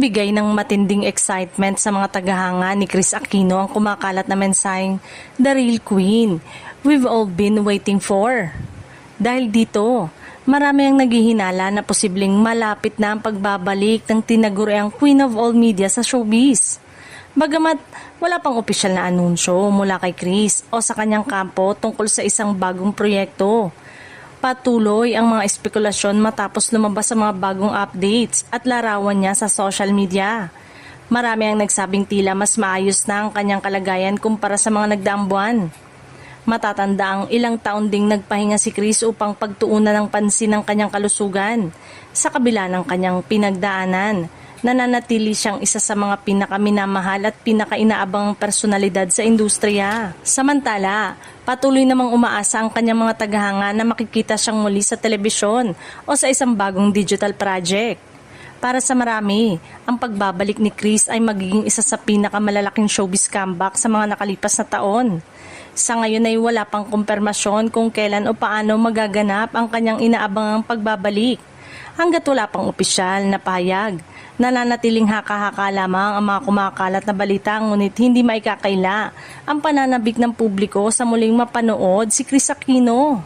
Nagbigay ng matinding excitement sa mga tagahanga ni Kris Aquino ang kumakalat na mensaheng The Real Queen we've all been waiting for. Dahil dito, marami ang naghihinala na posibleng malapit na ang pagbabalik ng tinaguriang Queen of all media sa showbiz. Bagamat wala pang opisyal na anunsyo mula kay Kris o sa kanyang kampo tungkol sa isang bagong proyekto. Patuloy ang mga espekulasyon matapos lumabas sa mga bagong updates at larawan niya sa social media. Marami ang nagsabing tila mas maayos na ang kanyang kalagayan kumpara sa mga nagdaang buwan. Matatanda ang ilang taon ding nagpahinga si Kris upang pagtuunan ng pansin ng kanyang kalusugan. Sa kabila ng kanyang pinagdaanan, nananatili siyang isa sa mga pinakaminamahal at pinakainaabangang personalidad sa industriya. Samantala, patuloy namang umaasa ang kanyang mga tagahanga na makikita siyang muli sa telebisyon o sa isang bagong digital project. Para sa marami, ang pagbabalik ni Kris ay magiging isa sa pinakamalalaking showbiz comeback sa mga nakalipas na taon. Sa ngayon ay wala pang kumpirmasyon kung kailan o paano magaganap ang kanyang inaabangang pagbabalik. Hanggat wala pang opisyal na pahayag, nananatiling haka-haka lamang ang mga kumakalat na balita, ngunit hindi maikakaila ang pananabik ng publiko sa muling mapanood si Kris Aquino.